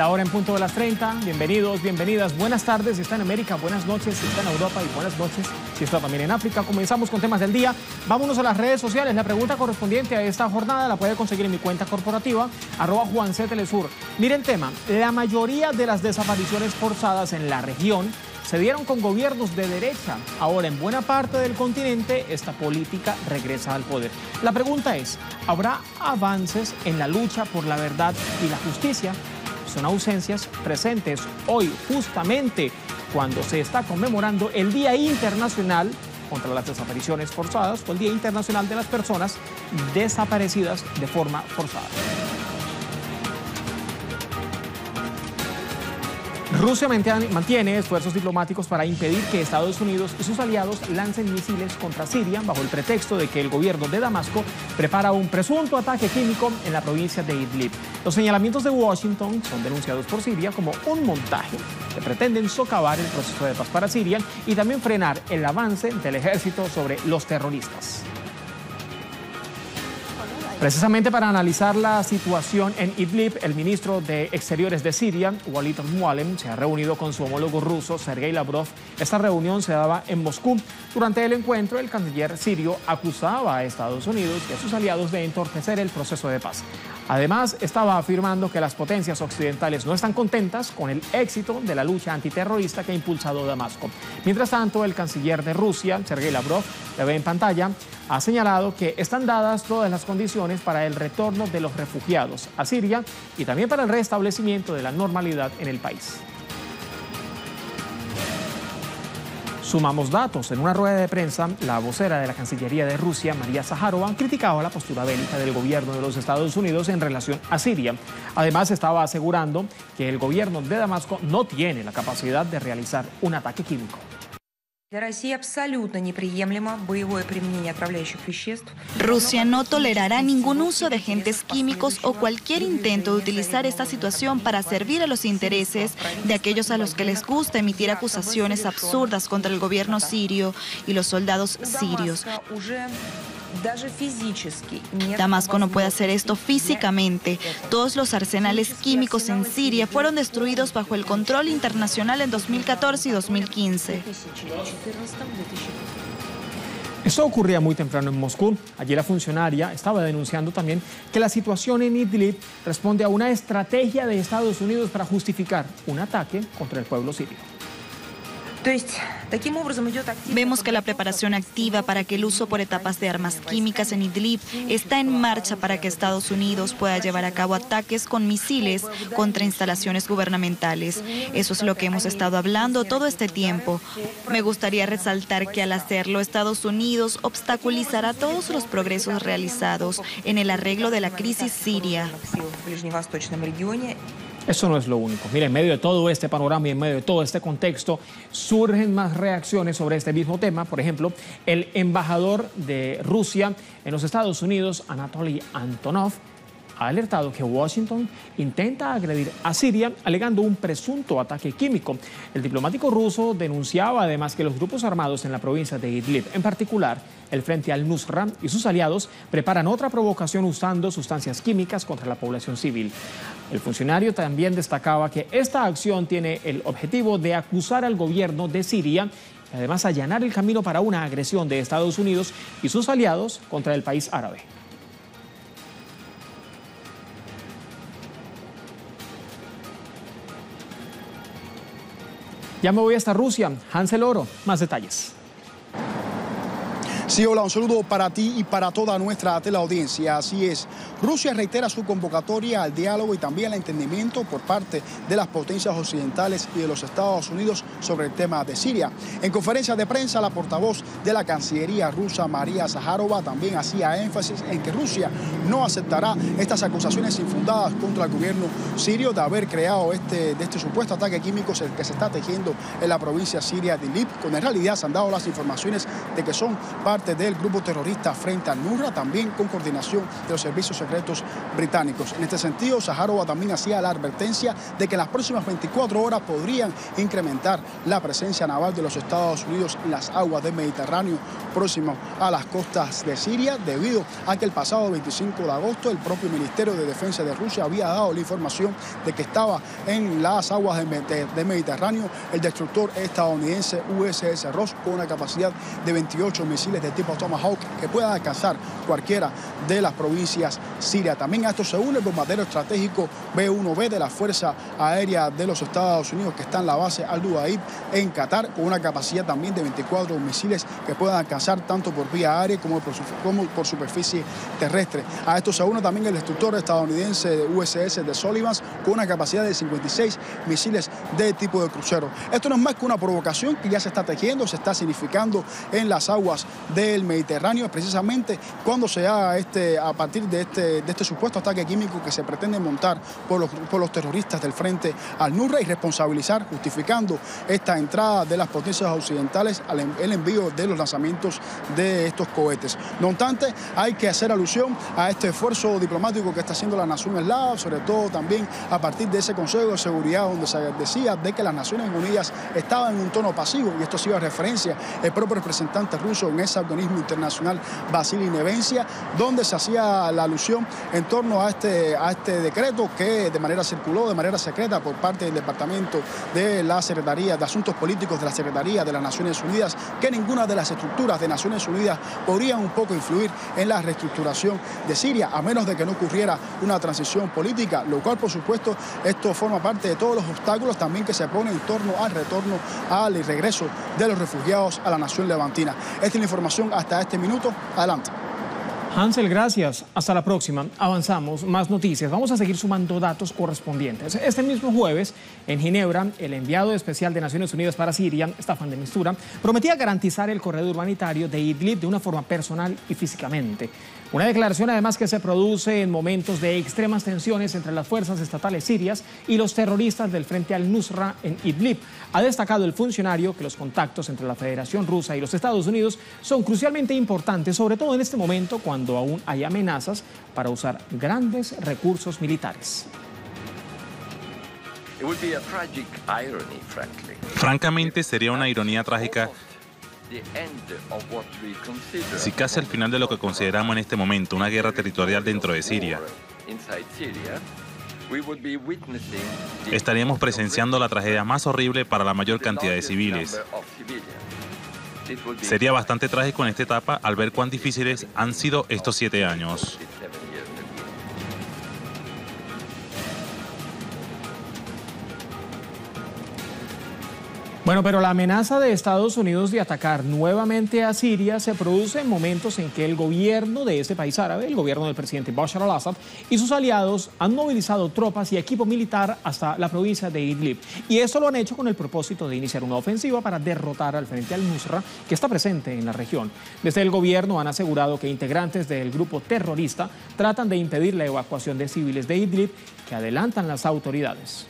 La hora en punto de las 30. Bienvenidos, bienvenidas. Buenas tardes si está en América, buenas noches si está en Europa y buenas noches si está también en África. Comenzamos con temas del día. Vámonos a las redes sociales. La pregunta correspondiente a esta jornada la puede conseguir en mi cuenta corporativa, @JuanCTelesur. Mire el tema. La mayoría de las desapariciones forzadas en la región se dieron con gobiernos de derecha. Ahora, en buena parte del continente, esta política regresa al poder. La pregunta es, ¿habrá avances en la lucha por la verdad y la justicia? Son ausencias presentes hoy, justamente cuando se está conmemorando el Día Internacional contra las Desapariciones Forzadas o el Día Internacional de las Personas Desaparecidas de forma forzada. Rusia mantiene esfuerzos diplomáticos para impedir que Estados Unidos y sus aliados lancen misiles contra Siria bajo el pretexto de que el gobierno de Damasco prepara un presunto ataque químico en la provincia de Idlib. Los señalamientos de Washington son denunciados por Siria como un montaje que pretenden socavar el proceso de paz para Siria y también frenar el avance del ejército sobre los terroristas. Precisamente para analizar la situación en Idlib, el ministro de Exteriores de Siria, Walid al-Mualem, se ha reunido con su homólogo ruso, Sergei Lavrov. Esta reunión se daba en Moscú. Durante el encuentro, el canciller sirio acusaba a Estados Unidos y a sus aliados de entorpecer el proceso de paz. Además, estaba afirmando que las potencias occidentales no están contentas con el éxito de la lucha antiterrorista que ha impulsado Damasco. Mientras tanto, el canciller de Rusia, Sergei Lavrov, que ve en pantalla, ha señalado que están dadas todas las condiciones para el retorno de los refugiados a Siria y también para el restablecimiento de la normalidad en el país. Sumamos datos. En una rueda de prensa, la vocera de la Cancillería de Rusia, María Zaharova, criticaba la postura bélica del gobierno de los Estados Unidos en relación a Siria. Además, estaba asegurando que el gobierno de Damasco no tiene la capacidad de realizar un ataque químico. Rusia no tolerará ningún uso de agentes químicos o cualquier intento de utilizar esta situación para servir a los intereses de aquellos a los que les gusta emitir acusaciones absurdas contra el gobierno sirio y los soldados sirios. Damasco no puede hacer esto físicamente. Todos los arsenales químicos en Siria fueron destruidos bajo el control internacional en 2014 y 2015. Esto ocurría muy temprano en Moscú. Allí la funcionaria estaba denunciando también que la situación en Idlib responde a una estrategia de Estados Unidos para justificar un ataque contra el pueblo sirio. Vemos que la preparación activa para que el uso por etapas de armas químicas en Idlib está en marcha para que Estados Unidos pueda llevar a cabo ataques con misiles contra instalaciones gubernamentales. Eso es lo que hemos estado hablando todo este tiempo. Me gustaría resaltar que al hacerlo, Estados Unidos obstaculizará todos los progresos realizados en el arreglo de la crisis siria. Eso no es lo único. Mira, en medio de todo este panorama y en medio de todo este contexto, surgen más reacciones sobre este mismo tema. Por ejemplo, el embajador de Rusia en los Estados Unidos, Anatoly Antonov, ha alertado que Washington intenta agredir a Siria alegando un presunto ataque químico. El diplomático ruso denunciaba además que los grupos armados en la provincia de Idlib, en particular el Frente al-Nusra y sus aliados, preparan otra provocación usando sustancias químicas contra la población civil. El funcionario también destacaba que esta acción tiene el objetivo de acusar al gobierno de Siria y además allanar el camino para una agresión de Estados Unidos y sus aliados contra el país árabe. Ya me voy hasta Rusia. Hansel Oro, más detalles. Sí, hola, un saludo para ti y para toda nuestra teleaudiencia. Así es, Rusia reitera su convocatoria al diálogo y también al entendimiento por parte de las potencias occidentales y de los Estados Unidos sobre el tema de Siria. En conferencia de prensa, la portavoz de la Cancillería rusa, María Zaharova, también hacía énfasis en que Rusia no aceptará estas acusaciones infundadas contra el gobierno sirio de haber creado este supuesto ataque químico que se está tejiendo en la provincia siria de Idlib, cuando en realidad se han dado las informaciones de que son parte parte del grupo terrorista frente al Nusra, también con coordinación de los servicios secretos británicos. En este sentido, Zaharova también hacía la advertencia de que en las próximas 24 horas podrían incrementar la presencia naval de los Estados Unidos en las aguas del Mediterráneo próximo a las costas de Siria, debido a que el pasado 25 de agosto el propio Ministerio de Defensa de Rusia había dado la información de que estaba en las aguas del Mediterráneo el destructor estadounidense USS Ross con una capacidad de 28 misiles de tipo Tomahawk que puedan alcanzar cualquiera de las provincias sirias. También a esto se une el bombardero estratégico B-1B de la Fuerza Aérea de los Estados Unidos, que está en la base Al-Udeid en Qatar, con una capacidad también de 24 misiles que puedan alcanzar tanto por vía aérea como por superficie terrestre. A esto se une también el destructor estadounidense USS de Sullivan con una capacidad de 56 misiles de tipo de crucero. Esto no es más que una provocación que ya se está tejiendo, se está significando en las aguas del Mediterráneo, precisamente cuando se haga a partir de este supuesto ataque químico que se pretende montar por los terroristas del frente al Nusra y responsabilizar, justificando esta entrada de las potencias occidentales al el envío de los lanzamientos de estos cohetes. No obstante, hay que hacer alusión a este esfuerzo diplomático que está haciendo la nación eslava, sobre todo también a partir de ese Consejo de Seguridad donde se decía de que las Naciones Unidas estaban en un tono pasivo, y esto hacía referencia el propio representante ruso en ese organismo internacional, Vasily Nevencia, donde se hacía la alusión en torno a este decreto que circuló de manera secreta por parte del Departamento de la Secretaría de Asuntos Políticos de la Secretaría de las Naciones Unidas, que ninguna de las estructuras de Naciones Unidas podrían un poco influir en la reestructuración de Siria, a menos de que no ocurriera una transición política, lo cual, por supuesto, esto forma parte de todos los obstáculos también que se ponen en torno al retorno al regreso de los refugiados a la nación levantina. Esta es la información hasta este minuto. Adelante. Hansel, gracias. Hasta la próxima. Avanzamos. Más noticias. Vamos a seguir sumando datos correspondientes. Este mismo jueves, en Ginebra, el enviado especial de Naciones Unidas para Siria, Staffan de Mistura, prometía garantizar el corredor humanitario de Idlib de una forma personal y físicamente. Una declaración además que se produce en momentos de extremas tensiones entre las fuerzas estatales sirias y los terroristas del Frente al-Nusra en Idlib. Ha destacado el funcionario que los contactos entre la Federación Rusa y los Estados Unidos son crucialmente importantes, sobre todo en este momento cuando aún hay amenazas para usar grandes recursos militares. Francamente, sería una ironía trágica si casi al final de lo que consideramos en este momento una guerra territorial dentro de Siria, estaríamos presenciando la tragedia más horrible para la mayor cantidad de civiles. Sería bastante trágico en esta etapa al ver cuán difíciles han sido estos 7 años. Bueno, pero la amenaza de Estados Unidos de atacar nuevamente a Siria se produce en momentos en que el gobierno de ese país árabe, el gobierno del presidente Bashar al-Assad y sus aliados han movilizado tropas y equipo militar hasta la provincia de Idlib. Y esto lo han hecho con el propósito de iniciar una ofensiva para derrotar al Frente al-Nusra, que está presente en la región. Desde el gobierno han asegurado que integrantes del grupo terrorista tratan de impedir la evacuación de civiles de Idlib, que adelantan las autoridades.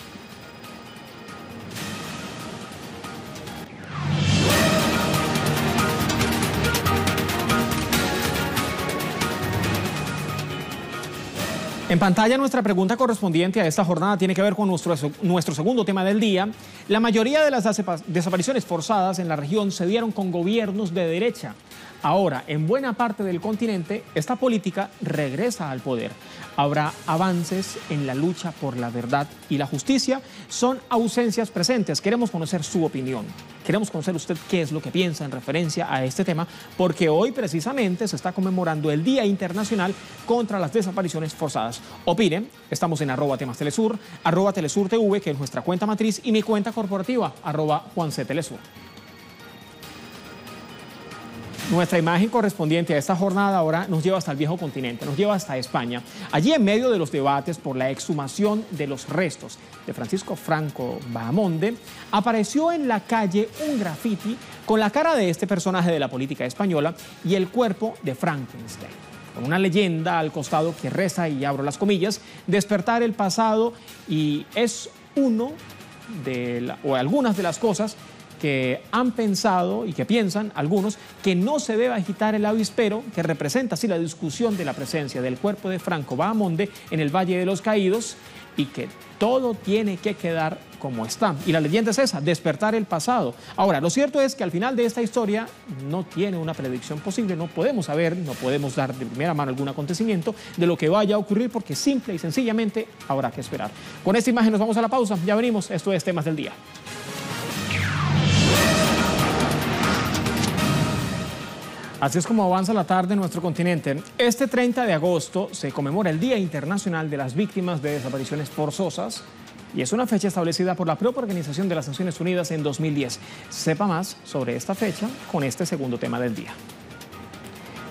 En pantalla nuestra pregunta correspondiente a esta jornada tiene que ver con nuestro segundo tema del día. La mayoría de las desapariciones forzadas en la región se dieron con gobiernos de derecha. Ahora, en buena parte del continente, esta política regresa al poder. Habrá avances en la lucha por la verdad y la justicia. Son ausencias presentes. Queremos conocer su opinión. Queremos conocer usted qué es lo que piensa en referencia a este tema, porque hoy precisamente se está conmemorando el Día Internacional contra las Desapariciones Forzadas. Opinen, estamos en @temastelesur, @telesurtv, que es nuestra cuenta matriz, y mi cuenta corporativa, @juanctelesur. Nuestra imagen correspondiente a esta jornada ahora nos lleva hasta el viejo continente, nos lleva hasta España. Allí, en medio de los debates por la exhumación de los restos de Francisco Franco Bahamonde, apareció en la calle un grafiti con la cara de este personaje de la política española y el cuerpo de Frankenstein, con una leyenda al costado que reza, y abro las comillas, despertar el pasado, y es algunas de las cosas que han pensado y que piensan algunos que no se debe agitar el avispero que representa así la discusión de la presencia del cuerpo de Franco Bahamonde en el Valle de los Caídos y que todo tiene que quedar como está. Y la leyenda es esa, despertar el pasado. Ahora, lo cierto es que al final de esta historia no tiene una predicción posible, no podemos saber, no podemos dar de primera mano algún acontecimiento de lo que vaya a ocurrir porque simple y sencillamente habrá que esperar. Con esta imagen nos vamos a la pausa, ya venimos, esto es Temas del Día. Así es como avanza la tarde en nuestro continente. Este 30 de agosto se conmemora el Día Internacional de las Víctimas de Desapariciones Forzosas y es una fecha establecida por la propia Organización de las Naciones Unidas en 2010. Sepa más sobre esta fecha con este segundo tema del día.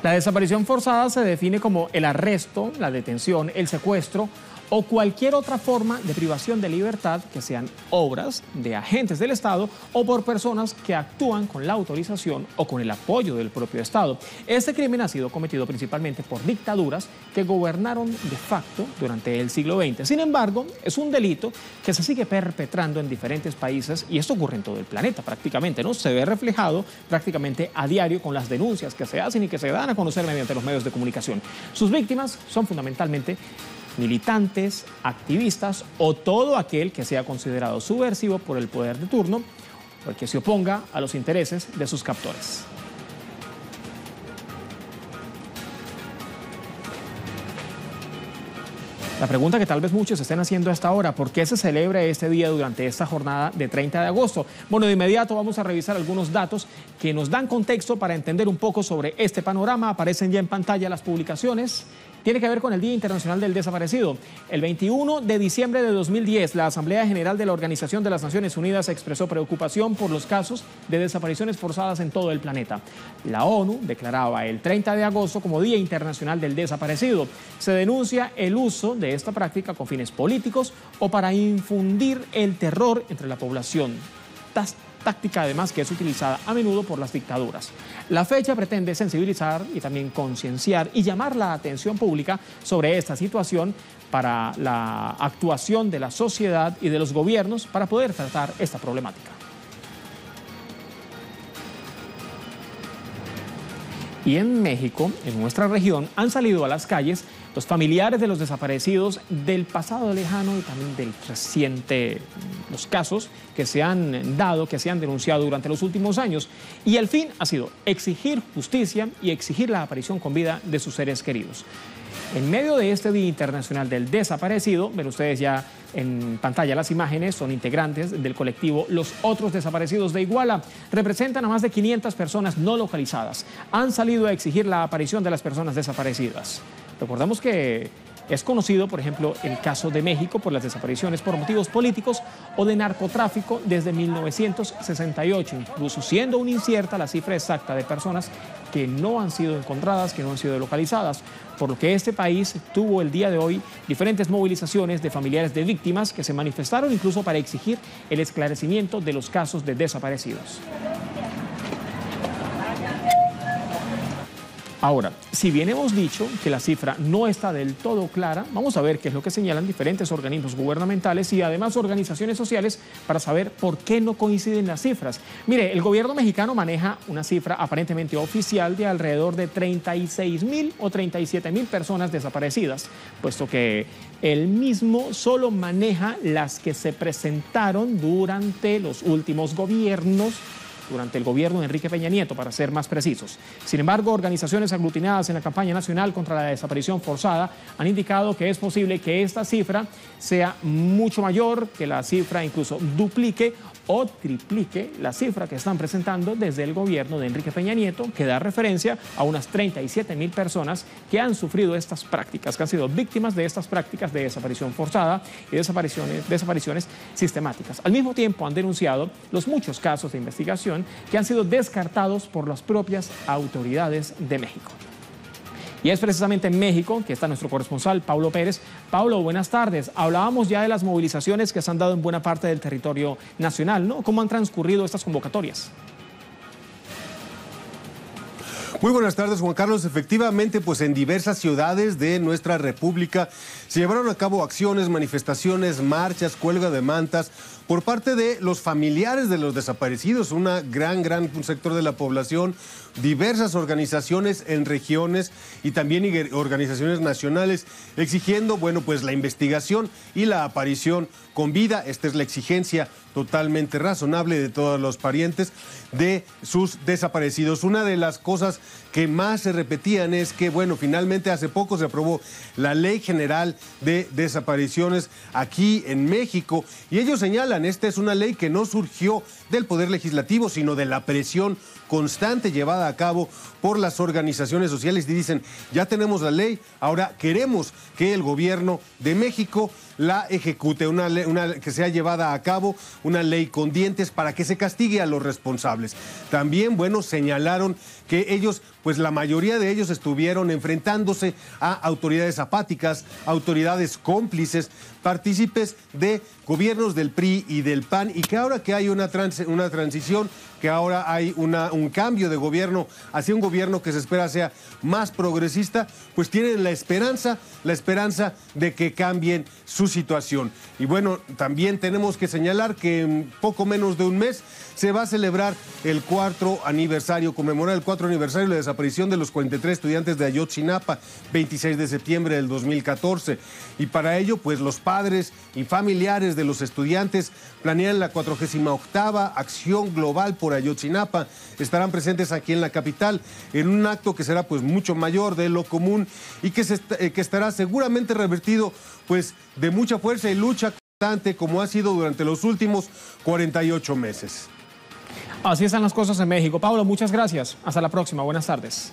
La desaparición forzada se define como el arresto, la detención, el secuestro o cualquier otra forma de privación de libertad que sean obras de agentes del Estado o por personas que actúan con la autorización o con el apoyo del propio Estado. Este crimen ha sido cometido principalmente por dictaduras que gobernaron de facto durante el siglo XX. Sin embargo, es un delito que se sigue perpetrando en diferentes países y esto ocurre en todo el planeta prácticamente, ¿no? Se ve reflejado prácticamente a diario con las denuncias que se hacen y que se dan a conocer mediante los medios de comunicación. Sus víctimas son fundamentalmente militantes, activistas o todo aquel que sea considerado subversivo por el poder de turno o el que se oponga a los intereses de sus captores. La pregunta que tal vez muchos estén haciendo hasta ahora, ¿por qué se celebra este día durante esta jornada de 30 de agosto? Bueno, de inmediato vamos a revisar algunos datos que nos dan contexto para entender un poco sobre este panorama. Aparecen ya en pantalla las publicaciones. Tiene que ver con el Día Internacional del Desaparecido. El 21 de diciembre de 2010, la Asamblea General de la Organización de las Naciones Unidas expresó preocupación por los casos de desapariciones forzadas en todo el planeta. La ONU declaraba el 30 de agosto como Día Internacional del Desaparecido. Se denuncia el uso de esta práctica con fines políticos o para infundir el terror entre la población. Táctica además que es utilizada a menudo por las dictaduras. La fecha pretende sensibilizar y también concienciar y llamar la atención pública sobre esta situación para la actuación de la sociedad y de los gobiernos para poder tratar esta problemática. Y en México, en nuestra región, han salido a las calles los familiares de los desaparecidos del pasado lejano y también del reciente, los casos que se han dado, que se han denunciado durante los últimos años. Y el fin ha sido exigir justicia y exigir la aparición con vida de sus seres queridos. En medio de este Día Internacional del Desaparecido, ven ustedes ya en pantalla las imágenes, son integrantes del colectivo Los Otros Desaparecidos de Iguala. Representan a más de 500 personas no localizadas. Han salido a exigir la aparición de las personas desaparecidas. Recordamos que es conocido, por ejemplo, el caso de México por las desapariciones por motivos políticos o de narcotráfico desde 1968, incluso siendo una incierta la cifra exacta de personas que no han sido encontradas, que no han sido localizadas, por lo que este país tuvo el día de hoy diferentes movilizaciones de familiares de víctimas que se manifestaron incluso para exigir el esclarecimiento de los casos de desaparecidos. Ahora, si bien hemos dicho que la cifra no está del todo clara, vamos a ver qué es lo que señalan diferentes organismos gubernamentales y además organizaciones sociales para saber por qué no coinciden las cifras. Mire, el gobierno mexicano maneja una cifra aparentemente oficial de alrededor de 36.000 o 37.000 personas desaparecidas, puesto que él mismo solo maneja las que se presentaron durante los últimos gobiernos, durante el gobierno de Enrique Peña Nieto, para ser más precisos. Sin embargo, organizaciones aglutinadas en la campaña nacional contra la desaparición forzada han indicado que es posible que esta cifra sea mucho mayor, que la cifra incluso duplique o triplique la cifra que están presentando desde el gobierno de Enrique Peña Nieto, que da referencia a unas 37.000 personas que han sufrido estas prácticas, que han sido víctimas de estas prácticas de desaparición forzada y desapariciones sistemáticas. Al mismo tiempo han denunciado los muchos casos de investigación que han sido descartados por las propias autoridades de México. Y es precisamente en México que está nuestro corresponsal, Paulo Pérez. Paulo, buenas tardes. Hablábamos ya de las movilizaciones que se han dado en buena parte del territorio nacional, ¿no? ¿Cómo han transcurrido estas convocatorias? Muy buenas tardes, Juan Carlos. Efectivamente, pues en diversas ciudades de nuestra república se llevaron a cabo acciones, manifestaciones, marchas, cuelga de mantas por parte de los familiares de los desaparecidos, un sector de la población, diversas organizaciones en regiones y también organizaciones nacionales exigiendo, bueno, pues la investigación y la aparición con vida. Esta es la exigencia totalmente razonable de todos los parientes de sus desaparecidos. Una de las cosas que más se repetían es que, bueno, finalmente hace poco se aprobó la Ley General de Desapariciones aquí en México y ellos señalan, esta es una ley que no surgió del Poder Legislativo, sino de la presión constante llevada a cabo por las organizaciones sociales y dicen, ya tenemos la ley, ahora queremos que el gobierno de México la ejecute, que sea llevada a cabo, una ley con dientes para que se castigue a los responsables. También, bueno, señalaron que ellos, pues la mayoría de ellos estuvieron enfrentándose a autoridades apáticas, autoridades cómplices, partícipes de gobiernos del PRI y del PAN, y que ahora que hay una transición, que ahora hay un cambio de gobierno hacia un gobierno que se espera sea más progresista, pues tienen la esperanza de que cambien su situación. Y bueno, también tenemos que señalar que en poco menos de un mes se va a celebrar el conmemorar el 4 aniversario de la desaparición de los 43 estudiantes de Ayotzinapa, 26 de septiembre del 2014. Y para ello, pues los padres y familiares de los estudiantes planean la 48ª Acción Global por Ayotzinapa. Estarán presentes aquí en la capital en un acto que será pues mucho mayor de lo común y que estará seguramente revertido pues de mucha fuerza y lucha constante como ha sido durante los últimos 48 meses. Así están las cosas en México. Pablo, muchas gracias. Hasta la próxima. Buenas tardes.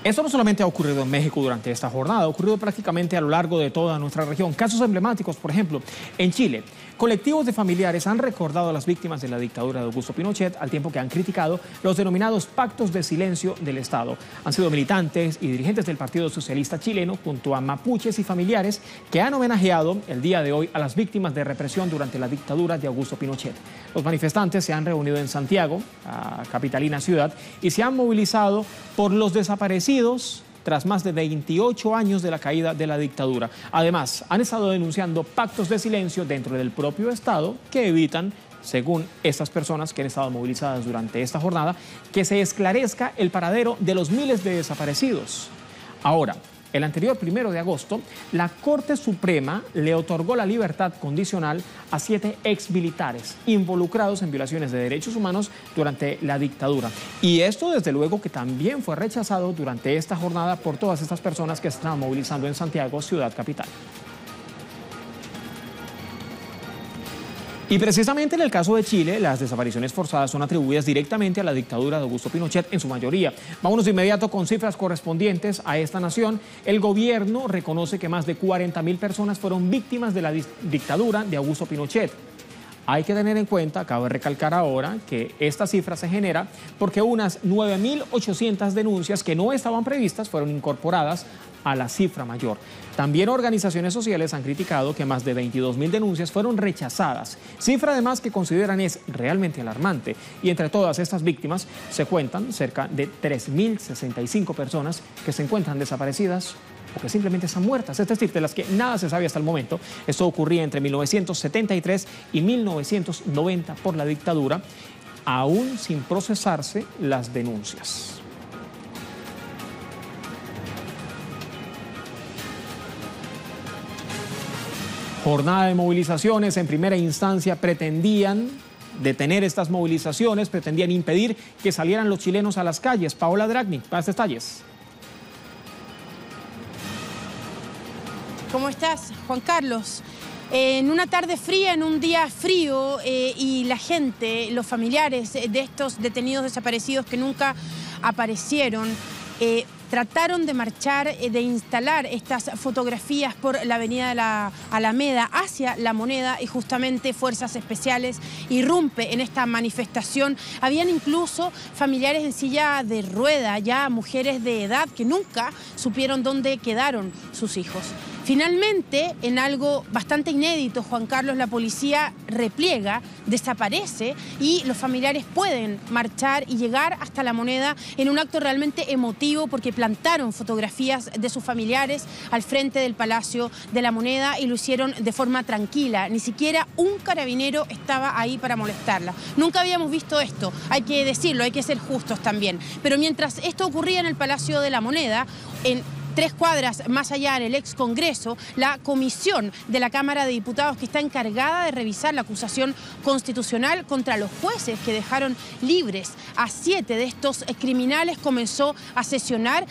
Esto no solamente ha ocurrido en México durante esta jornada, ha ocurrido prácticamente a lo largo de toda nuestra región. Casos emblemáticos, por ejemplo, en Chile. Colectivos de familiares han recordado a las víctimas de la dictadura de Augusto Pinochet, al tiempo que han criticado los denominados pactos de silencio del Estado. Han sido militantes y dirigentes del Partido Socialista Chileno, junto a mapuches y familiares, que han homenajeado el día de hoy a las víctimas de represión durante la dictadura de Augusto Pinochet. Los manifestantes se han reunido en Santiago, la capitalina ciudad, y se han movilizado por los desaparecidos tras más de 28 años de la caída de la dictadura. Además, han estado denunciando pactos de silencio dentro del propio Estado que evitan, según estas personas que han estado movilizadas durante esta jornada, que se esclarezca el paradero de los miles de desaparecidos. Ahora, el anterior 1 de agosto, la Corte Suprema le otorgó la libertad condicional a 7 exmilitares involucrados en violaciones de derechos humanos durante la dictadura. Y esto, desde luego, que también fue rechazado durante esta jornada por todas estas personas que se estaban movilizando en Santiago, ciudad capital. Y precisamente en el caso de Chile, las desapariciones forzadas son atribuidas directamente a la dictadura de Augusto Pinochet en su mayoría. Vámonos de inmediato con cifras correspondientes a esta nación. El gobierno reconoce que más de 40.000 personas fueron víctimas de la dictadura de Augusto Pinochet. Hay que tener en cuenta, cabe recalcar ahora, que esta cifra se genera porque unas 9.800 denuncias que no estaban previstas fueron incorporadas a la cifra mayor. También organizaciones sociales han criticado que más de 22.000 denuncias fueron rechazadas, cifra además que consideran es realmente alarmante. Y entre todas estas víctimas se cuentan cerca de 3.065 personas que se encuentran desaparecidas o que simplemente están muertas, es decir, de las que nada se sabe hasta el momento. Esto ocurría entre 1973 y 1990 por la dictadura, aún sin procesarse las denuncias. Jornada de movilizaciones. En primera instancia pretendían detener estas movilizaciones, pretendían impedir que salieran los chilenos a las calles. Paola Dragni, más detalles. ¿Cómo estás, Juan Carlos? En una tarde fría, en un día frío, y la gente, los familiares de estos detenidos desaparecidos que nunca aparecieron, trataron de marchar, de instalar estas fotografías por la avenida de la Alameda hacia La Moneda, y justamente Fuerzas Especiales irrumpe en esta manifestación. Habían incluso familiares en silla de rueda, ya mujeres de edad que nunca supieron dónde quedaron sus hijos. Finalmente, en algo bastante inédito, Juan Carlos, la policía repliega, desaparece y los familiares pueden marchar y llegar hasta La Moneda en un acto realmente emotivo porque plantaron fotografías de sus familiares al frente del Palacio de La Moneda y lo hicieron de forma tranquila. Ni siquiera un carabinero estaba ahí para molestarla. Nunca habíamos visto esto, hay que decirlo, hay que ser justos también. Pero mientras esto ocurría en el Palacio de La Moneda, en 3 cuadras más allá, en el ex Congreso, la comisión de la Cámara de Diputados que está encargada de revisar la acusación constitucional contra los jueces que dejaron libres a 7 de estos criminales comenzó a sesionar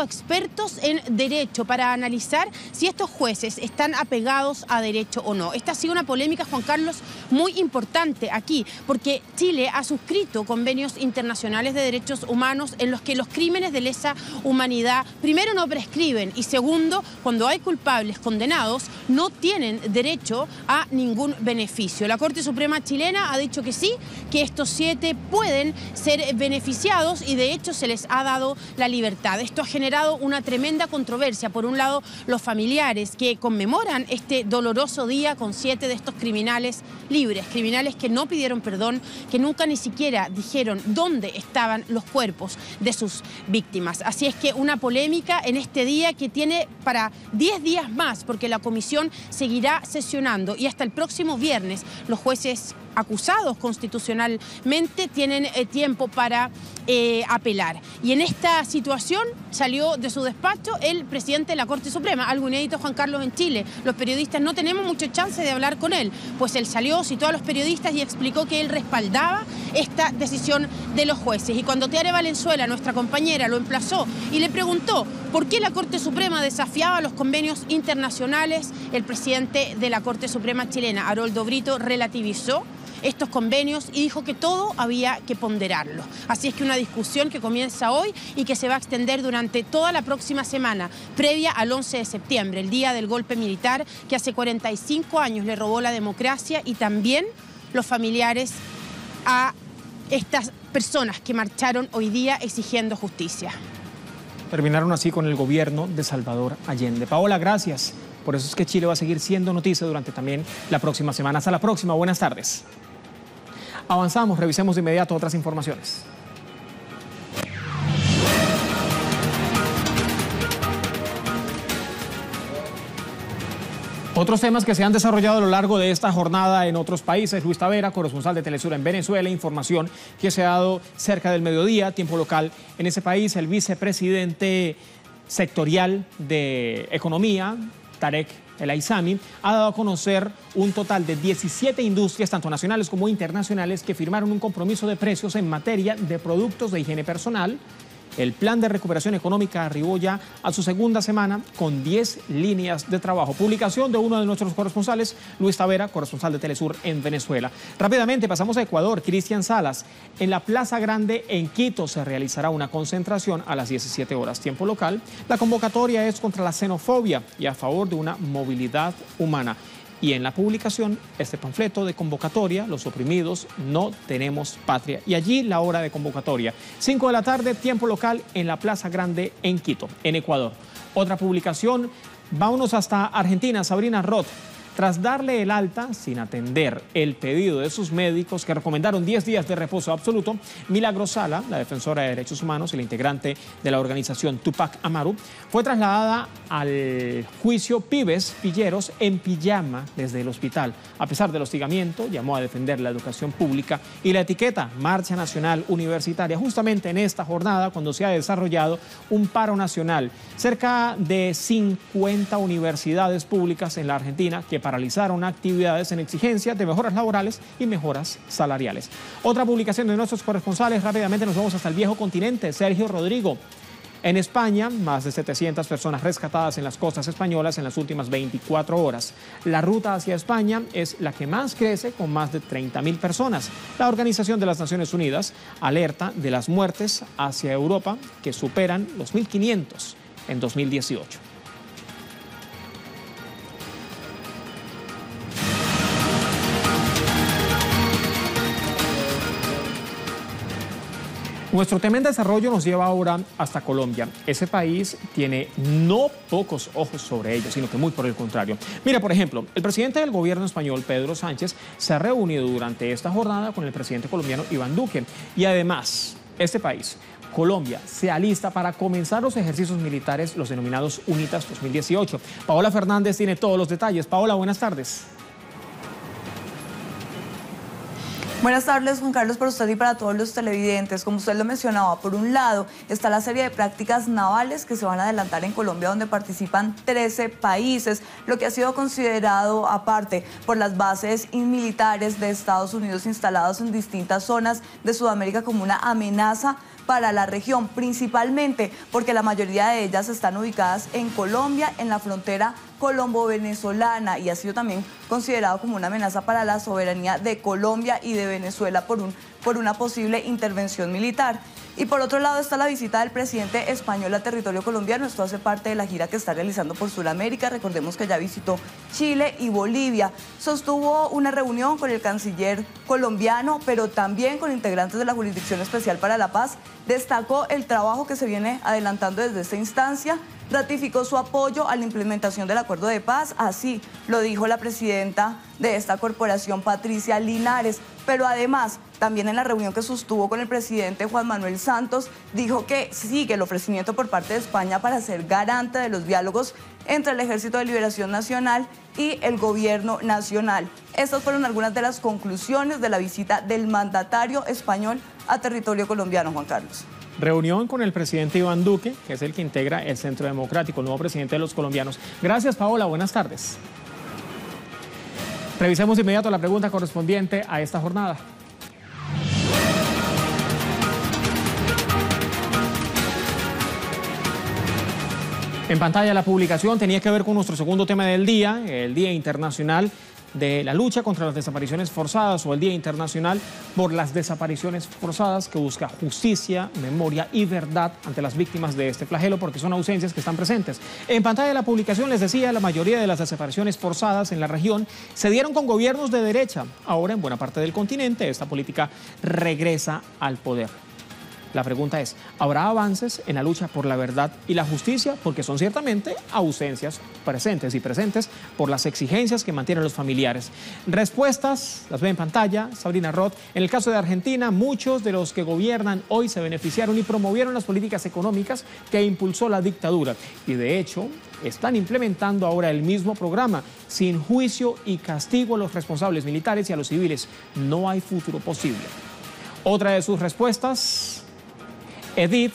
expertos en derecho para analizar si estos jueces están apegados a derecho o no. Esta ha sido una polémica, Juan Carlos, muy importante aquí, porque Chile ha suscrito convenios internacionales de derechos humanos en los que los crímenes de lesa humanidad, primero, no prescriben y segundo, cuando hay culpables condenados, no tienen derecho a ningún beneficio. La Corte Suprema chilena ha dicho que sí, que estos 7 pueden ser beneficiados y de hecho se les ha dado la libertad. Esto ha generado una tremenda controversia. Por un lado, los familiares que conmemoran este doloroso día con 7 de estos criminales libres, criminales que no pidieron perdón, que nunca ni siquiera dijeron dónde estaban los cuerpos de sus víctimas. Así es que una polémica en este día que tiene para 10 días más, porque la comisión seguirá sesionando y hasta el próximo viernes los jueces acusados constitucionalmente tienen tiempo para apelar. Y en esta situación salió de su despacho el presidente de la Corte Suprema, algo inédito, Juan Carlos, en Chile. Los periodistas no tenemos mucha chance de hablar con él, pues él salió, citó a los periodistas y explicó que él respaldaba esta decisión de los jueces. Y cuando Teare Valenzuela, nuestra compañera, lo emplazó y le preguntó por qué la Corte Suprema desafiaba los convenios internacionales, el presidente de la Corte Suprema chilena, Haroldo Brito, relativizó estos convenios y dijo que todo había que ponderarlo. Así es que una discusión que comienza hoy y que se va a extender durante toda la próxima semana, previa al 11 de septiembre, el día del golpe militar que hace 45 años le robó la democracia, y también los familiares a estas personas que marcharon hoy día exigiendo justicia. Terminaron así con el gobierno de Salvador Allende. Paola, gracias. Por eso es que Chile va a seguir siendo noticia durante también la próxima semana. Hasta la próxima. Buenas tardes. Avanzamos, revisemos de inmediato otras informaciones. Otros temas que se han desarrollado a lo largo de esta jornada en otros países. Luis Tavera, corresponsal de Telesur en Venezuela, información que se ha dado cerca del mediodía, tiempo local en ese país. El vicepresidente sectorial de Economía, Tarek El Aizami, ha dado a conocer un total de 17 industrias, tanto nacionales como internacionales, que firmaron un compromiso de precios en materia de productos de higiene personal. El plan de recuperación económica arribó ya a su segunda semana con 10 líneas de trabajo. Publicación de uno de nuestros corresponsales, Luis Tavera, corresponsal de Telesur en Venezuela. Rápidamente pasamos a Ecuador. Cristian Salas. En la Plaza Grande en Quito se realizará una concentración a las 17 horas, tiempo local. La convocatoria es contra la xenofobia y a favor de una movilidad humana. Y en la publicación, este panfleto de convocatoria, los oprimidos no tenemos patria. Y allí la hora de convocatoria, 5 de la tarde, tiempo local, en la Plaza Grande en Quito, en Ecuador. Otra publicación, vámonos hasta Argentina. Sabrina Roth. Tras darle el alta sin atender el pedido de sus médicos que recomendaron 10 días de reposo absoluto, Milagro Sala, la defensora de derechos humanos y la integrante de la organización Tupac Amaru, fue trasladada al juicio Pibes Pilleros en pijama desde el hospital. A pesar del hostigamiento, llamó a defender la educación pública y la etiqueta Marcha Nacional Universitaria, justamente en esta jornada cuando se ha desarrollado un paro nacional. Cerca de 50 universidades públicas en la Argentina que paralizaron actividades en exigencia de mejoras laborales y mejoras salariales. Otra publicación de nuestros corresponsales, rápidamente nos vamos hasta el viejo continente. Sergio Rodrigo. En España, más de 700 personas rescatadas en las costas españolas en las últimas 24 horas. La ruta hacia España es la que más crece, con más de 30.000 personas. La Organización de las Naciones Unidas alerta de las muertes hacia Europa, que superan los 1.500 en 2018. Nuestro tema en desarrollo nos lleva ahora hasta Colombia. Ese país tiene no pocos ojos sobre ellos, sino que muy por el contrario. Mira, por ejemplo, el presidente del gobierno español, Pedro Sánchez, se ha reunido durante esta jornada con el presidente colombiano, Iván Duque. Y además, este país, Colombia, se alista para comenzar los ejercicios militares, los denominados UNITAS 2018. Paola Fernández tiene todos los detalles. Paola, buenas tardes. Buenas tardes, Juan Carlos, para usted y para todos los televidentes. Como usted lo mencionaba, por un lado está la serie de prácticas navales que se van a adelantar en Colombia, donde participan 13 países, lo que ha sido considerado aparte por las bases militares de Estados Unidos instaladas en distintas zonas de Sudamérica como una amenaza para la región, principalmente porque la mayoría de ellas están ubicadas en Colombia, en la frontera colombo-venezolana, y ha sido también considerado como una amenaza para la soberanía de Colombia y de Venezuela por una posible intervención militar. Y por otro lado está la visita del presidente español a territorio colombiano. Esto hace parte de la gira que está realizando por Sudamérica. Recordemos que ya visitó Chile y Bolivia. Sostuvo una reunión con el canciller colombiano, pero también con integrantes de la Jurisdicción Especial para la Paz. Destacó el trabajo que se viene adelantando desde esta instancia. Ratificó su apoyo a la implementación del acuerdo de paz, así lo dijo la presidenta de esta corporación, Patricia Linares. Pero además, también en la reunión que sostuvo con el presidente Juan Manuel Santos, dijo que sigue el ofrecimiento por parte de España para ser garante de los diálogos entre el Ejército de Liberación Nacional y el Gobierno Nacional. Estas fueron algunas de las conclusiones de la visita del mandatario español a territorio colombiano, Juan Carlos. Reunión con el presidente Iván Duque, que es el que integra el Centro Democrático, el nuevo presidente de los colombianos. Gracias, Paola. Buenas tardes. Revisemos de inmediato la pregunta correspondiente a esta jornada. En pantalla la publicación tenía que ver con nuestro segundo tema del día, el Día Internacional de la lucha contra las desapariciones forzadas, o el Día Internacional por las Desapariciones Forzadas, que busca justicia, memoria y verdad ante las víctimas de este flagelo, porque son ausencias que están presentes. En pantalla de la publicación les decía, la mayoría de las desapariciones forzadas en la región se dieron con gobiernos de derecha. Ahora en buena parte del continente esta política regresa al poder. La pregunta es, ¿habrá avances en la lucha por la verdad y la justicia? Porque son ciertamente ausencias presentes por las exigencias que mantienen los familiares. Respuestas, las ve en pantalla, Sabrina Roth. En el caso de Argentina, muchos de los que gobiernan hoy se beneficiaron y promovieron las políticas económicas que impulsó la dictadura. Y de hecho, están implementando ahora el mismo programa, sin juicio y castigo a los responsables militares y a los civiles. No hay futuro posible. Otra de sus respuestas, Edith,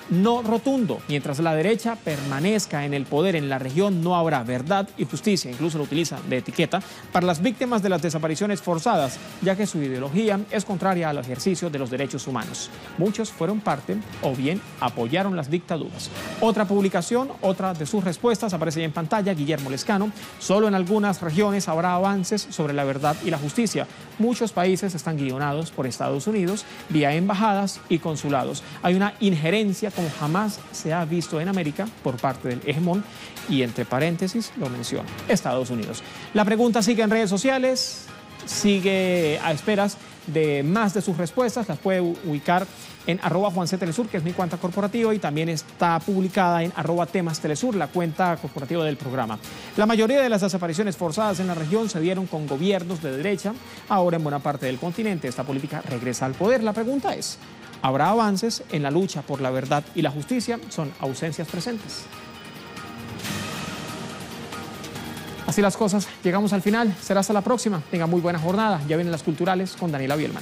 no rotundo. Mientras la derecha permanezca en el poder en la región, no habrá verdad y justicia. Incluso lo utilizan de etiqueta para las víctimas de las desapariciones forzadas, ya que su ideología es contraria al ejercicio de los derechos humanos. Muchos fueron parte o bien apoyaron las dictaduras. Otra publicación, otra de sus respuestas, aparece ya en pantalla, Guillermo Lescano. Solo en algunas regiones habrá avances sobre la verdad y la justicia. Muchos países están guionados por Estados Unidos vía embajadas y consulados. Hay una injerencia como jamás se ha visto en América por parte del hegemón, y entre paréntesis lo menciona, Estados Unidos. La pregunta sigue en redes sociales, sigue a esperas de más de sus respuestas. Las puede ubicar en @JuanCTelesur, que es mi cuenta corporativa, y también está publicada en @TemasTelesur, la cuenta corporativa del programa. La mayoría de las desapariciones forzadas en la región se dieron con gobiernos de derecha. Ahora en buena parte del continente esta política regresa al poder. La pregunta es, ¿habrá avances en la lucha por la verdad y la justicia? Son ausencias presentes. Así las cosas, llegamos al final. Será hasta la próxima. Tenga muy buena jornada. Ya vienen las culturales con Daniela Bielman.